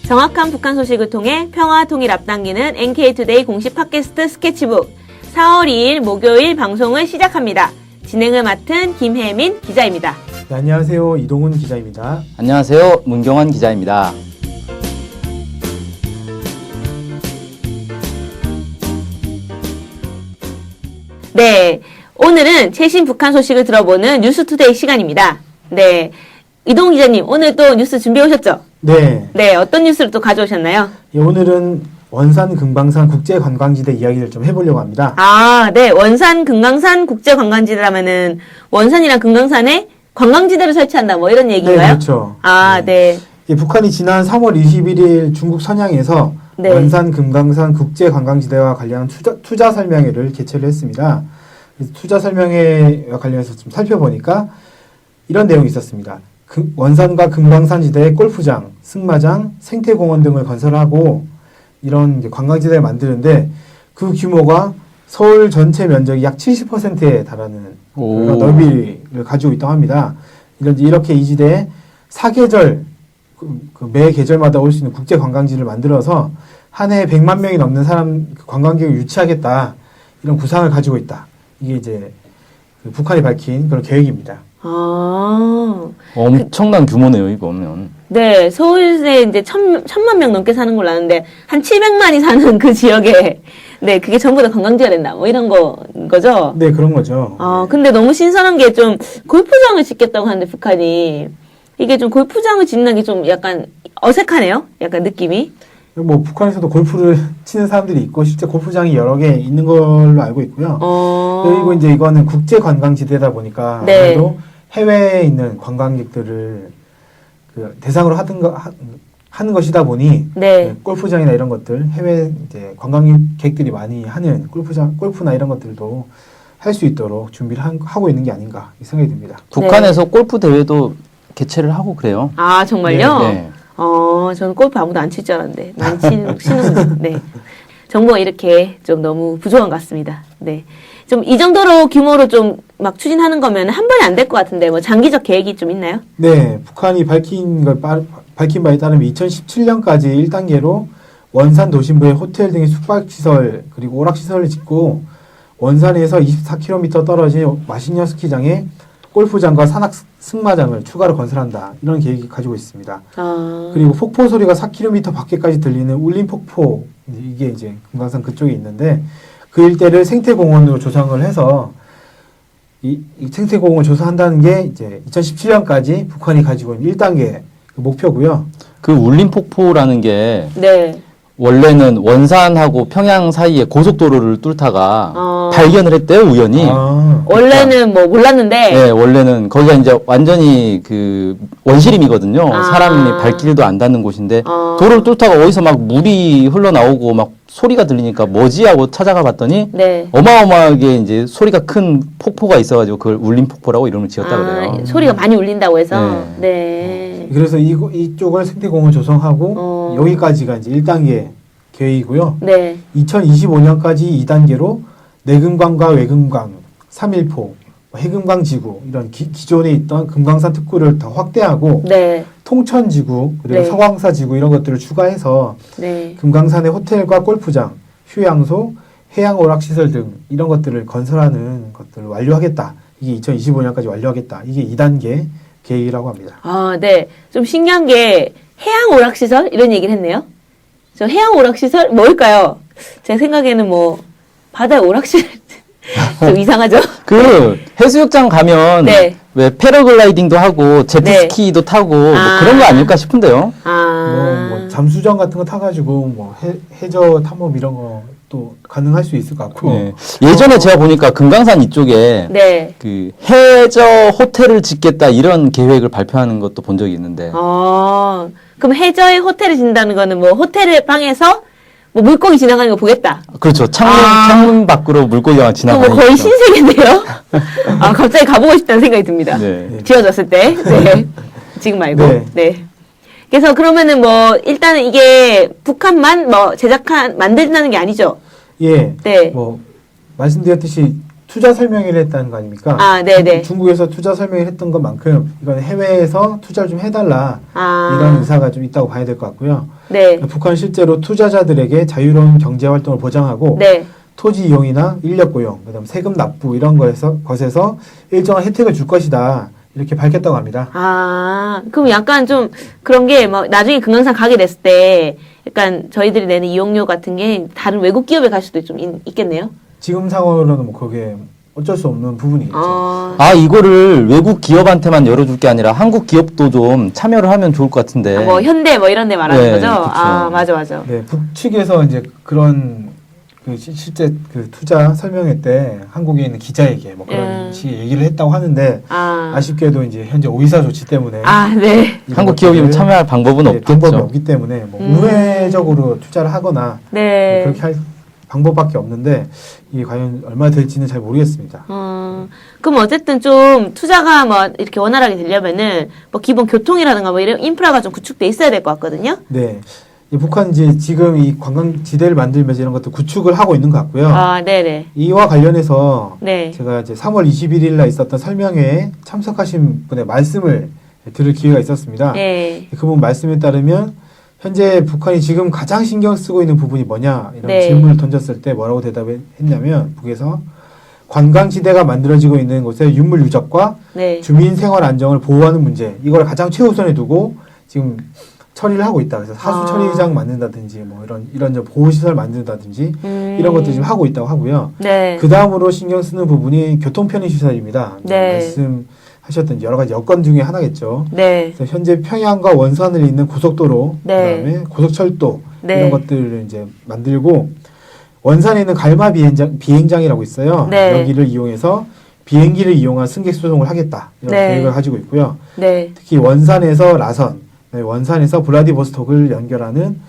정확한 북한 소식을 통해 평화 통일 앞당기는 NK투데이 공식 팟캐스트 스케치북 4월 2일 목요일 방송을 시작합니다. 진행을 맡은 김혜민 기자입니다. 네, 안녕하세요. 이동훈 기자입니다. 안녕하세요. 문경환 기자입니다. 네, 오늘은 최신 북한 소식을 들어보는 뉴스투데이 시간입니다. 네, 이동훈 기자님 오늘 또 뉴스 준비해 오셨죠? 네. 네, 어떤 뉴스를 또 가져오셨나요? 예, 오늘은 원산 금강산 국제관광지대 이야기를 좀 해보려고 합니다. 아, 네, 원산 금강산 국제관광지대라면은 원산이랑 금강산에 관광지대를 설치한다 뭐 이런 얘기인가요? 네, 그렇죠. 아, 네. 예, 북한이 지난 3월 21일 중국 선양에서 네. 원산 금강산 국제관광지대와 관련한 투자 설명회를 개최를 했습니다. 그래서 투자 설명회와 관련해서 좀 살펴보니까 이런 내용이 있었습니다. 원산과 금강산 지대에 골프장, 승마장, 생태공원 등을 건설하고 이런 이제 관광지대를 만드는데 그 규모가 서울 전체 면적이 약 70%에 달하는 그런 넓이를 가지고 있다고 합니다. 이렇게 이 지대에 사계절 매 계절마다 올 수 있는 국제 관광지를 만들어서 한 해에 100만 명이 넘는 관광객을 유치하겠다. 이런 구상을 가지고 있다. 이게 이제 북한이 밝힌 그런 계획입니다. 아. 엄청난 규모네요, 이거면. 네, 서울에 이제 천만 명 넘게 사는 걸로 아는데, 한 700만이 사는 그 지역에, 네, 그게 전부 다 관광지가 된다. 뭐 이런 거죠? 네, 그런 거죠. 아, 근데 너무 신선한 게 좀 골프장을 짓겠다고 하는데, 북한이. 이게 좀 골프장을 짓는 게 좀 약간 어색하네요? 약간 느낌이. 뭐, 북한에서도 골프를 치는 사람들이 있고, 실제 골프장이 여러 개 있는 걸로 알고 있고요. 그리고 이제 이거는 국제관광지대다 보니까, 네. 아무래도 해외에 있는 관광객들을 대상으로 하는 것이다 보니, 네. 골프장이나 이런 것들, 해외 이제 관광객들이 많이 하는 골프나 이런 것들도 할 수 있도록 준비를 하고 있는 게 아닌가, 이 생각이 듭니다. 북한에서 골프 대회도 개최를 하고 그래요. 아, 정말요? 네. 저는 골프 아무도 안 칠 줄 알았는데, 많이 치는, 네. 정보가 이렇게 좀 너무 부족한 것 같습니다. 네. 좀 이 정도로 규모로 좀 막 추진하는 거면 한 번에 안 될 것 같은데, 뭐 장기적 계획이 좀 있나요? 네, 북한이 밝힌 바에 따르면 2017년까지 1단계로 원산 도심부에 호텔 등의 숙박시설 그리고 오락시설을 짓고 원산에서 24km 떨어진 마신여 스키장에 골프장과 산악 승마장을 추가로 건설한다. 이런 계획이 가지고 있습니다. 그리고 폭포 소리가 4km 밖에까지 들리는 울림폭포, 이게 이제 금강산 그쪽에 있는데 그 일대를 생태공원으로 조성을 해서 이 생태공원을 조성한다는 게 이제 2017년까지 북한이 가지고 있는 1단계 그 목표고요. 그 울림폭포라는 게 네. 원래는 원산하고 평양 사이에 고속도로를 뚫다가 발견을 했대요, 우연히. 원래는 뭐 몰랐는데. 네, 원래는 거기가 이제 완전히 그 원시림이거든요. 사람이 발길도 안 닿는 곳인데 도로를 뚫다가 어디서 막 물이 흘러나오고 막 소리가 들리니까 뭐지 하고 찾아가 봤더니 네. 어마어마하게 이제 소리가 큰 폭포가 있어가지고 그걸 울림폭포라고 이름을 지었다 그래요. 소리가 많이 울린다고 해서. 네. 그래서 이쪽을 생태공원 조성하고 여기까지가 이제 1단계 계획이고요. 네. 2025년까지 2단계로 내금강과 외금강, 3일포, 해금강지구 이런 기존에 있던 금강산 특구를 더 확대하고 네. 통천지구 그리고 네. 서광사지구 이런 것들을 추가해서 네. 금강산의 호텔과 골프장, 휴양소, 해양 오락시설 등 이런 것들을 건설하는 것들을 완료하겠다. 이게 2025년까지 완료하겠다. 이게 2단계 계획이라고 합니다. 아, 네. 좀 신기한 게 해양 오락시설 이런 얘기를 했네요. 저 해양 오락시설 뭘까요? 제 생각에는 뭐 바다에 오락실 좀 이상하죠? 그 해수욕장 가면 네. 왜 패러글라이딩도 하고 제트스키도 타고 뭐 그런 거 아닐까 싶은데요. 뭐 잠수정 같은 거 타가지고 뭐 해저 탐험 이런 것도 가능할 수 있을 것 같고. 네. 예전에 제가 보니까 금강산 이쪽에 네. 그 해저 호텔을 짓겠다 이런 계획을 발표하는 것도 본 적이 있는데. 그럼 해저에 호텔을 짓는다는 거는 뭐 호텔 방에서 뭐 물고기 지나가는 거 보겠다. 그렇죠. 창문 밖으로 물고기가 지나가는 뭐 거의 거죠. 신세계인데요? 갑자기 가보고 싶다는 생각이 듭니다. 네. 지어졌을 때. 네. 지금 말고. 네. 네. 그래서 그러면은 뭐 일단은 이게 북한만 뭐 만들다는 게 아니죠. 예. 네. 뭐 말씀드렸듯이 투자 설명회를 했다는 거 아닙니까? 아, 네네. 중국에서 투자 설명회를 했던 것만큼 이건 해외에서 투자를 좀 해달라 아. 이런 의사가 좀 있다고 봐야 될 것 같고요. 네. 북한은 실제로 투자자들에게 자유로운 경제 활동을 보장하고 네. 토지 이용이나 인력 고용, 그다음 세금 납부 이런 것에서 일정한 혜택을 줄 것이다. 이렇게 밝혔다고 합니다. 아, 그럼 약간 좀 그런 게 뭐 나중에 금강산 가게 됐을 때 약간 저희들이 내는 이용료 같은 게 다른 외국 기업에 갈 수도 좀 있겠네요. 지금 상황으로는 뭐 그게 어쩔 수 없는 부분이겠죠. 아, 이거를 외국 기업한테만 열어줄 게 아니라 한국 기업도 좀 참여를 하면 좋을 것 같은데. 뭐 현대 뭐 이런 데 말하는 네, 거죠? 그쵸. 아, 맞아. 네, 북측에서 이제 그런 실제 그 투자 설명회 때 한국에 있는 기자에게 뭐 그런 식의 얘기를 했다고 하는데 아쉽게도 이제 현재 오이사 조치 때문에 네. 한국 기업이 참여할 방법은 없겠죠. 방법이 없기 때문에 뭐 우회적으로 투자를 하거나 네. 그렇게 할 방법밖에 없는데 이게 과연 얼마 될지는 잘 모르겠습니다. 그럼 어쨌든 좀 투자가 뭐 이렇게 원활하게 되려면은 뭐 기본 교통이라든가 뭐 이런 인프라가 좀 구축돼 있어야 될 것 같거든요. 네. 북한 이제 지금 이 관광지대를 만들면서 이런 것도 구축을 하고 있는 것 같고요. 네네. 이와 관련해서 네. 제가 이제 3월 21일 날 있었던 설명회에 참석하신 분의 말씀을 들을 기회가 있었습니다. 네. 그분 말씀에 따르면 현재 북한이 지금 가장 신경 쓰고 있는 부분이 뭐냐 이런 네. 질문을 던졌을 때 뭐라고 대답했냐면 북에서 관광지대가 만들어지고 있는 곳의 유물 유적과 네. 주민 생활 안정을 보호하는 문제 이걸 가장 최우선에 두고 지금 처리를 하고 있다. 그래서 하수 처리장 만든다든지 뭐 이런 보호 시설 만든다든지 이런 것들 지금 하고 있다고 하고요. 네. 그 다음으로 신경 쓰는 부분이 교통 편의 시설입니다. 네. 말씀하셨던 여러 가지 여건 중에 하나겠죠. 네. 그래서 현재 평양과 원산을 잇는 고속도로, 네. 그다음에 고속철도 네. 이런 것들을 이제 만들고 원산에 있는 갈마 비행장이라고 있어요. 네. 여기를 이용해서 비행기를 이용한 승객 수송을 하겠다 이런 네. 계획을 가지고 있고요. 네. 특히 원산에서 라선, 원산에서 블라디보스톡을 연결하는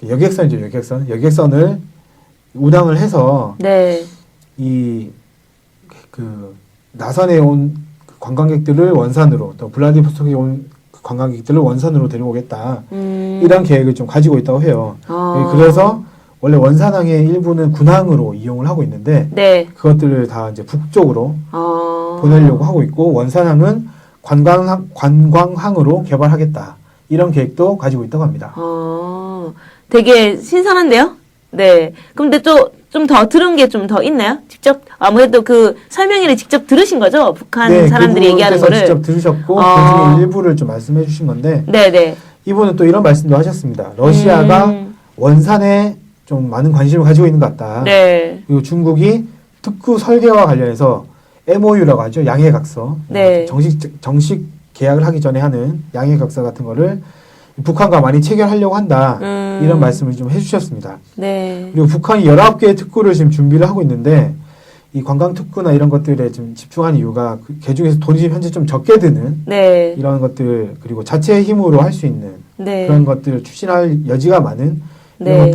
여객선이죠. 여객선을 운항을 해서 네. 그 나선에 온 관광객들을 원산으로 또 블라디보스톡에 온 관광객들을 원산으로 데려오겠다. 이런 계획을 좀 가지고 있다고 해요. 그래서 원래 원산항의 일부는 군항으로 이용을 하고 있는데 네. 그것들을 다 이제 북쪽으로 보내려고 하고 있고 원산항은 관광항으로 개발하겠다. 이런 계획도 가지고 있다고 합니다. 되게 신선한데요? 네. 근데 좀 더 들은 게 좀 더 있나요? 직접, 아무래도 그 설명회를 직접 들으신 거죠? 북한 사람들이 얘기하는 거를. 직접 들으셨고, 그 중에 일부를 좀 말씀해 주신 건데, 네네. 이분은 또 이런 말씀도 하셨습니다. 러시아가 원산에 좀 많은 관심을 가지고 있는 것 같다. 네. 그리고 중국이 특구 설계와 관련해서 MOU라고 하죠. 양해각서. 네. 정식 계약을 하기 전에 하는 양해각서 같은 거를 북한과 많이 체결하려고 한다. 이런 말씀을 좀 해주셨습니다. 네. 그리고 북한이 19개의 특구를 지금 준비를 하고 있는데 이 관광 특구나 이런 것들에 좀 집중한 이유가 그 중에서 돈이 현재 좀 적게 드는 네. 이런 것들 그리고 자체의 힘으로 할 수 있는 네. 그런 것들을 추진할 여지가 많은 네.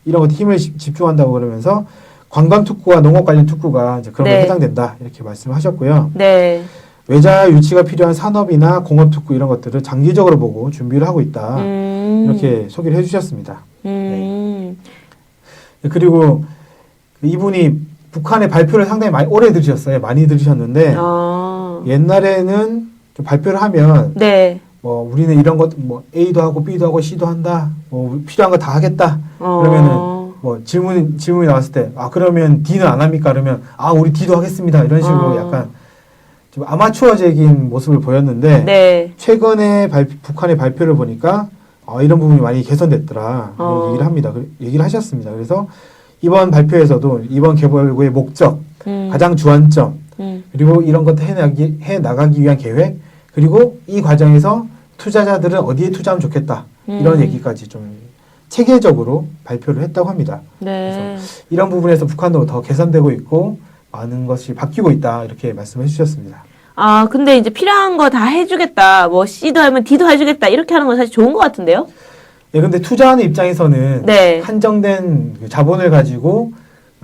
이런 것들 힘을 집중한다고 그러면서 관광 특구와 농업 관련 특구가 이제 그런 데 네. 해당된다 이렇게 말씀하셨고요. 네. 외자 유치가 필요한 산업이나 공업 특구 이런 것들을 장기적으로 보고 준비를 하고 있다 이렇게 소개를 해주셨습니다. 네. 그리고 이분이 북한의 발표를 상당히 오래 들으셨어요. 많이 들으셨는데 옛날에는 좀 발표를 하면 네. 뭐 우리는 이런 것 뭐 A도 하고 B도 하고 C도 한다. 뭐 필요한 거 다 하겠다. 그러면은 뭐 질문이 나왔을 때 그러면 D는 안 합니까? 그러면 우리 D도 하겠습니다. 이런 식으로 약간 좀 아마추어적인 모습을 보였는데 네. 최근에 북한의 발표를 보니까 이런 부분이 많이 개선됐더라. 이런 얘기를 합니다. 얘기를 하셨습니다. 그래서 이번 발표에서도 이번 개발구의 목적, 가장 주안점, 그리고 이런 것들 해 나가기 위한 계획, 그리고 이 과정에서 투자자들은 어디에 투자하면 좋겠다. 이런 얘기까지 좀 체계적으로 발표를 했다고 합니다. 네. 그래서 이런 부분에서 북한도 더 개선되고 있고 많은 것이 바뀌고 있다. 이렇게 말씀해 주셨습니다. 근데 이제 필요한 거 다 해주겠다. 뭐 C도 하면 D도 해주겠다. 이렇게 하는 건 사실 좋은 것 같은데요? 예, 근데 투자하는 입장에서는 네. 한정된 자본을 가지고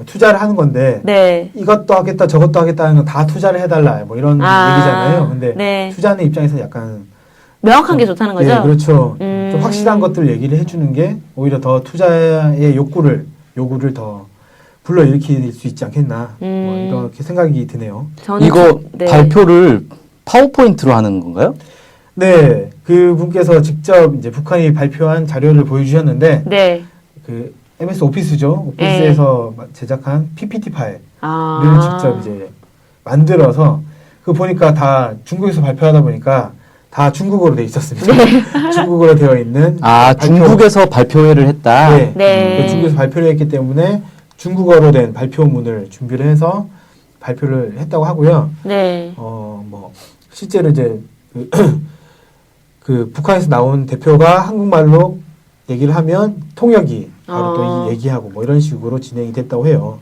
투자를 하는 건데 네. 이것도 하겠다 저것도 하겠다 하는 거 다 투자를 해달라 뭐 이런 얘기잖아요. 근데 네. 투자하는 입장에서 약간 명확한 게 좋다는 거죠? 네, 그렇죠. 좀 확실한 것들을 얘기를 해주는 게 오히려 더 투자의 요구를 더 불러일으킬 수 있지 않겠나 뭐 음. 이렇게 생각이 드네요. 저는 이거 네. 발표를 파워포인트로 하는 건가요? 네, 그 분께서 직접 이제 북한이 발표한 자료를 보여주셨는데 네. 그 MS 오피스죠. 오피스에서 제작한 PPT 파일을 직접 이제 만들어서 그 보니까 다 중국에서 발표하다 보니까 다 중국어로 돼 있었습니다. 중국어로 되어 있는 중국에서 발표회를 했다. 네. 네. 그 중국에서 발표를 했기 때문에 중국어로 된 발표문을 준비를 해서 발표를 했다고 하고요. 네. 뭐 실제로 이제 그 북한에서 나온 대표가 한국말로 얘기를 하면 통역이 바로 또 얘기하고 뭐 이런 식으로 진행이 됐다고 해요.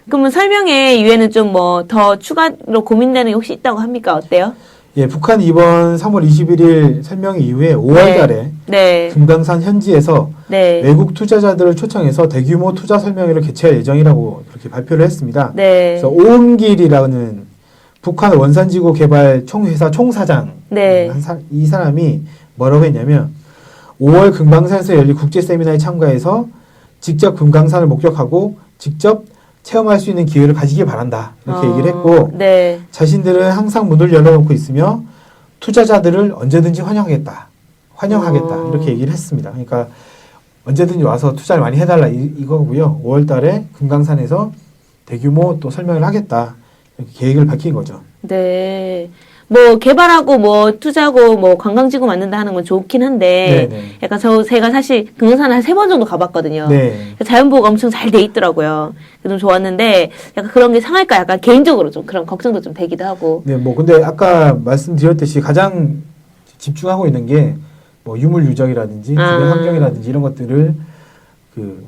그러면 설명회 이외에는 좀 뭐 더 추가로 고민되는 게 혹시 있다고 합니까? 어때요? 예, 북한이 이번 3월 21일 설명회 이후에 5월 달에 네. 금강산 현지에서 네. 외국 투자자들을 초청해서 대규모 투자 설명회를 개최할 예정이라고 그렇게 발표를 했습니다. 네. 그래서 오은길이라는 북한 원산지구 개발 총회사 총사장 네. 이 사람이 뭐라고 했냐면 5월 금강산에서 열릴 국제 세미나에 참가해서 직접 금강산을 목격하고 직접 체험할 수 있는 기회를 가지길 바란다. 이렇게 얘기를 했고 네. 자신들은 항상 문을 열어놓고 있으며 투자자들을 언제든지 환영하겠다. 이렇게 얘기를 했습니다. 그러니까 언제든지 와서 투자를 많이 해달라 이거고요. 5월 달에 금강산에서 대규모 또 설명을 하겠다. 이렇게 계획을 밝힌 거죠. 네. 뭐 개발하고 뭐 투자하고 뭐 관광지구 만든다 하는 건 좋긴 한데 네네. 약간 제가 사실 금강산을 한 3번 정도 가봤거든요. 네. 자연보호가 엄청 잘 돼 있더라고요. 좀 좋았는데 약간 그런 게 상할까 약간 개인적으로 좀 그런 걱정도 좀 되기도 하고. 네, 뭐 근데 아까 말씀드렸듯이 가장 집중하고 있는 게 뭐 유물 유적이라든지 주변 환경이라든지 이런 것들을 그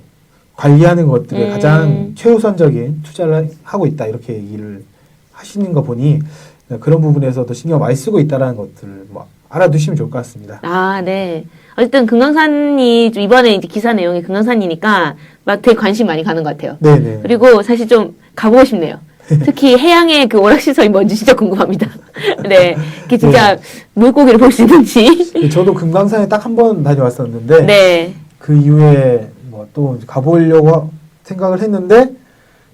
관리하는 것들을 가장 최우선적인 투자를 하고 있다 이렇게 얘기를 하시는 거 보니 그런 부분에서도 신경 많이 쓰고 있다라는 것들을 뭐 알아두시면 좋을 것 같습니다. 아, 네. 어쨌든 금강산이 좀 이번에 이제 기사 내용이 금강산이니까 막 되게 관심 많이 가는 것 같아요. 네네. 그리고 사실 좀 가보고 싶네요. 특히 해양의 그 오락시설이 뭔지 진짜 궁금합니다. 네. 그게 진짜 물고기를 볼 수 있는지. 저도 금강산에 딱 한 번 다녀왔었는데 네. 그 이후에 뭐 또 가보려고 생각을 했는데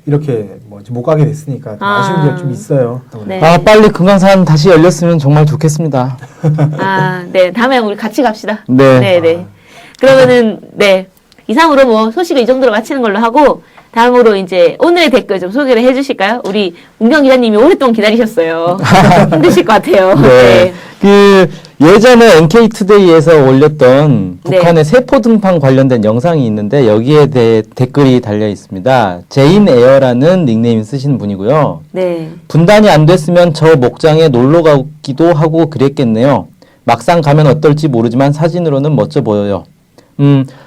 이렇게 뭐 못 가게 됐으니까 좀 아쉬운 게 좀 있어요. 네. 빨리 금강산 다시 열렸으면 정말 좋겠습니다. 네. 다음에 우리 같이 갑시다. 네. 네. 그러면은, 네. 이상으로 뭐 소식을 이 정도로 마치는 걸로 하고, 다음으로 이제 오늘의 댓글 좀 소개를 해 주실까요? 우리 운경 기자님이 오랫동안 기다리셨어요. 힘드실 것 같아요. 네. 그 예전에 NK투데이에서 올렸던 북한의 세포 등판 관련된 영상이 있는데 여기에 대해 댓글이 달려 있습니다. 제인 에어라는 닉네임 쓰시는 분이고요. 네. 분단이 안 됐으면 저 목장에 놀러 가기도 하고 그랬겠네요. 막상 가면 어떨지 모르지만 사진으로는 멋져 보여요.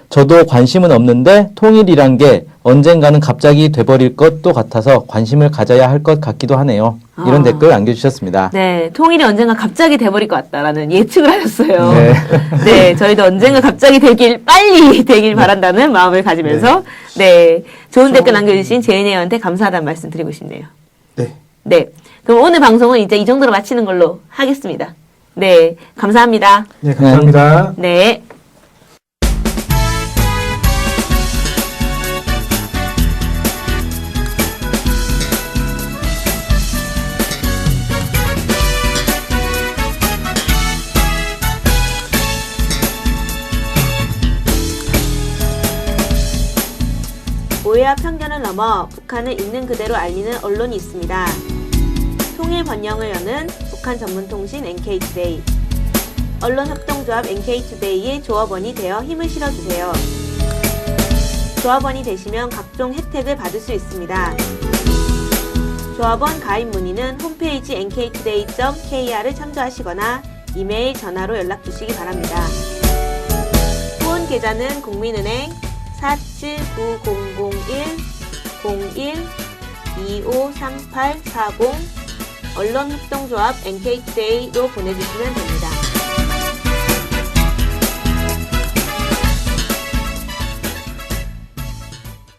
저도 관심은 없는데 통일이란 게 언젠가는 갑자기 돼버릴 것도 같아서 관심을 가져야 할 것 같기도 하네요. 이런 댓글 남겨주셨습니다. 네, 통일이 언젠가 갑자기 돼버릴 것 같다라는 예측을 하셨어요. 네. 네, 저희도 언젠가 갑자기 빨리 되길 바란다는 마음을 가지면서, 네, 좋은 댓글 남겨주신 제인혜원한테 감사하다는 말씀 드리고 싶네요. 네. 네, 그럼 오늘 방송은 이제 이 정도로 마치는 걸로 하겠습니다. 네, 감사합니다. 네, 감사합니다. 네. 오해와 편견을 넘어 북한을 있는 그대로 알리는 언론이 있습니다. 통일 번영을 여는 북한 전문통신 NK투데이, 언론협동조합 NK투데이의 조합원이 되어 힘을 실어주세요. 조합원이 되시면 각종 혜택을 받을 수 있습니다. 조합원 가입 문의는 홈페이지 nktoday.kr을 참조하시거나 이메일, 전화로 연락 주시기 바랍니다. 후원 계좌는 국민은행 479001-01-253840 언론협동조합 NK투데이로 보내주시면 됩니다.